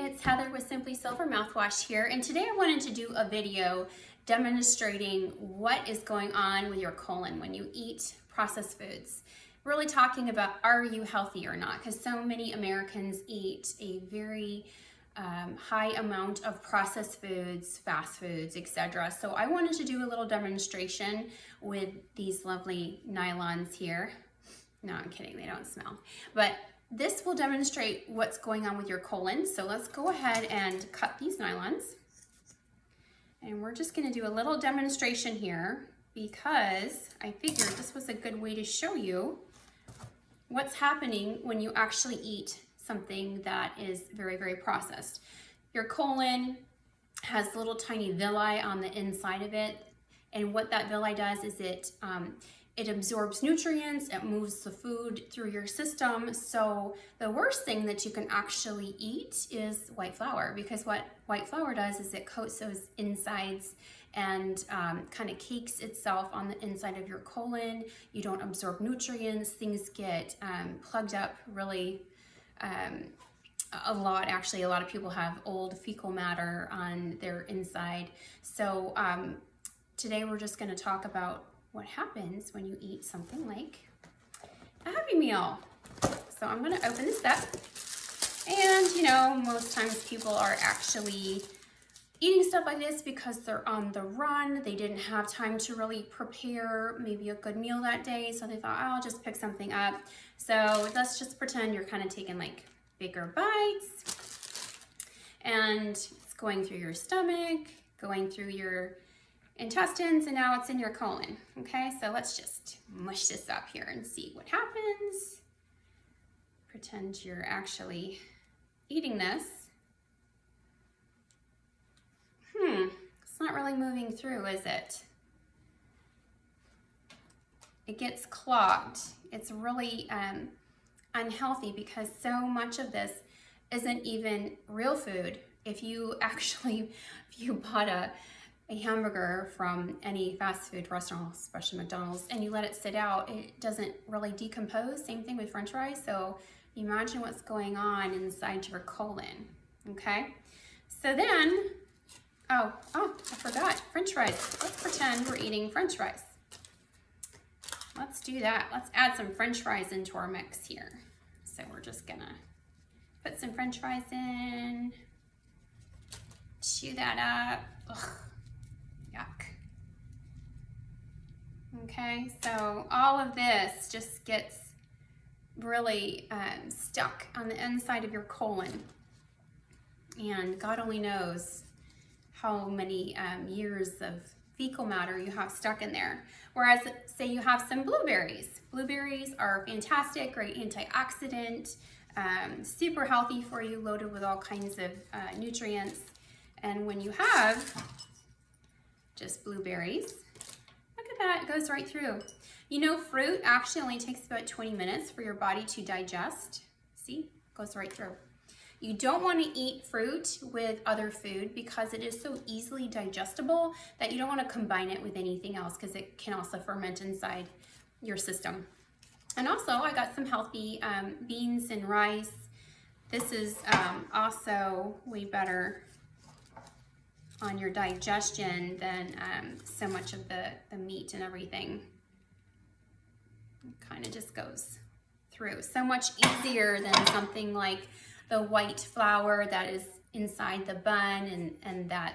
it's Heather with Simply Silver Mouthwash here, and today I wanted to do a video demonstrating what is going on with your colon when you eat processed foods. Really talking about, are you healthy or not? Because so many Americans eat a very high amount of processed foods, fast foods, etc. So I wanted to do a little demonstration with these lovely nylons here. No, I'm kidding, they don't smell. But this will demonstrate what's going on with your colon. So let's go ahead and cut these nylons. And we're just gonna do a little demonstration here because I figured this was a good way to show you what's happening when you actually eat something that is very, very processed. Your colon has little tiny villi on the inside of it. And what that villi does is it absorbs nutrients, it moves the food through your system. So the worst thing that you can actually eat is white flour, because what white flour does is it coats those insides and kind of cakes itself on the inside of your colon. You don't absorb nutrients, things get plugged up really a lot. Actually, a lot of people have old fecal matter on their inside. So today we're just gonna talk about what happens when you eat something like a Happy Meal. So I'm gonna open this up. And you know, most times people are actually eating stuff like this because they're on the run. They didn't have time to really prepare maybe a good meal that day. So they thought, oh, I'll just pick something up. So let's just pretend you're kind of taking like bigger bites and it's going through your stomach, going through your intestines, and now it's in your colon. Okay, so let's just mush this up here and see what happens. Pretend you're actually eating this. It's not really moving through, is it? It gets clogged. It's really unhealthy because so much of this isn't even real food. If you bought a hamburger from any fast food restaurant, especially McDonald's, and you let it sit out, it doesn't really decompose. Same thing with French fries. So imagine what's going on inside your colon. Okay, so then oh, I forgot French fries. Let's pretend we're eating French fries. Let's do that. Let's add some French fries into our mix here. So we're just gonna put some French fries in, chew that up. Ugh. Yuck. Okay, so all of this just gets really stuck on the inside of your colon. And God only knows how many years of fecal matter you have stuck in there. Whereas, say you have some blueberries. Blueberries are fantastic, great antioxidant, super healthy for you, loaded with all kinds of nutrients. And when you have just blueberries, look at that, it goes right through. You know, fruit actually only takes about 20 minutes for your body to digest. See, it goes right through. You don't want to eat fruit with other food because it is so easily digestible that you don't want to combine it with anything else because it can also ferment inside your system. And also, I got some healthy beans and rice. This is also way better on your digestion than so much of the meat and everything. It kind of just goes through. So much easier than something like the white flour that is inside the bun and that,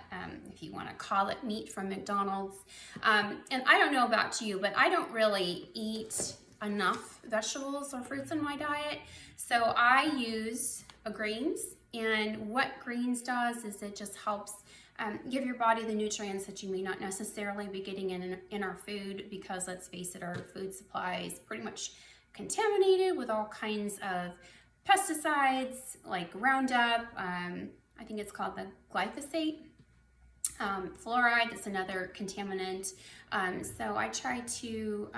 if you want to call it meat from McDonald's. And I don't know about you, but I don't really eat enough vegetables or fruits in my diet. So I use greens, and what greens does is it just helps give your body the nutrients that you may not necessarily be getting in our food, because let's face it, our food supply is pretty much contaminated with all kinds of pesticides like Roundup. I think it's called the glyphosate. Fluoride, that's another contaminant. So I try to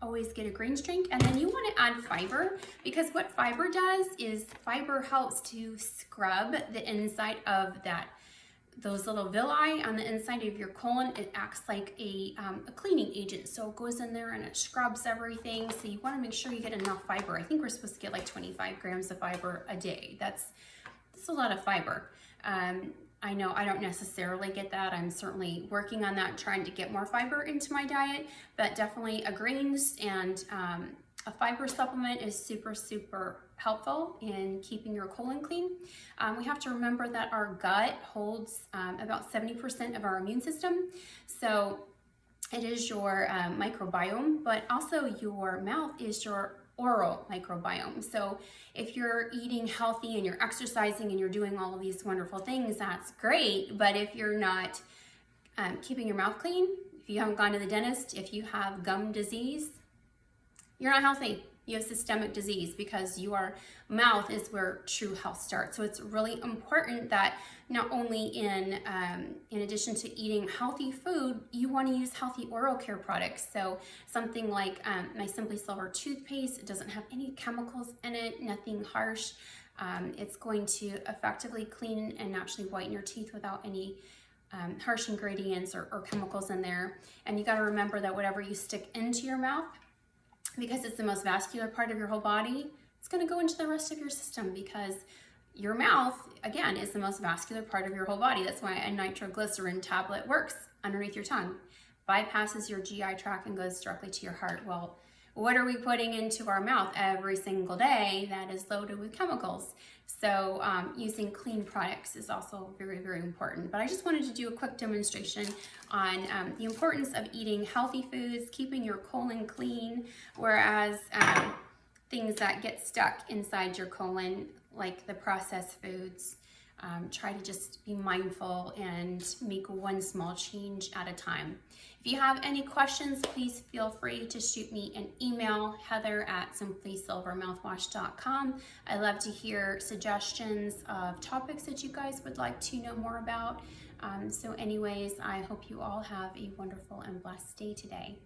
always get a greens drink. And then you want to add fiber, because what fiber does is fiber helps to scrub the inside of those little villi on the inside of your colon. It acts like a cleaning agent. So it goes in there and it scrubs everything. So you want to make sure you get enough fiber. I think we're supposed to get like 25 grams of fiber a day. That's it's a lot of fiber. I know I don't necessarily get that. I'm certainly working on that, trying to get more fiber into my diet, but definitely a greens and a fiber supplement is super, super helpful in keeping your colon clean. We have to remember that our gut holds about 70% of our immune system. So it is your microbiome, but also your mouth is your oral microbiome. So if you're eating healthy and you're exercising and you're doing all of these wonderful things, that's great. But if you're not keeping your mouth clean, if you haven't gone to the dentist, if you have gum disease, you're not healthy. You have systemic disease, because your mouth is where true health starts. So it's really important that not only in addition to eating healthy food, you want to use healthy oral care products. So something like my Simply Silver toothpaste, it doesn't have any chemicals in it, nothing harsh. It's going to effectively clean and naturally whiten your teeth without any harsh ingredients or chemicals in there. And you got to remember that whatever you stick into your mouth, because it's the most vascular part of your whole body, it's going to go into the rest of your system, because your mouth, again, is the most vascular part of your whole body. That's why a nitroglycerin tablet works underneath your tongue, bypasses your GI tract and goes directly to your heart. Well, what are we putting into our mouth every single day that is loaded with chemicals? So using clean products is also very, very important. But I just wanted to do a quick demonstration on the importance of eating healthy foods, keeping your colon clean, whereas things that get stuck inside your colon, like the processed foods, try to just be mindful and make one small change at a time. If you have any questions, please feel free to shoot me an email, heather@simplysilvermouthwash.com. I love to hear suggestions of topics that you guys would like to know more about. So anyways, I hope you all have a wonderful and blessed day today.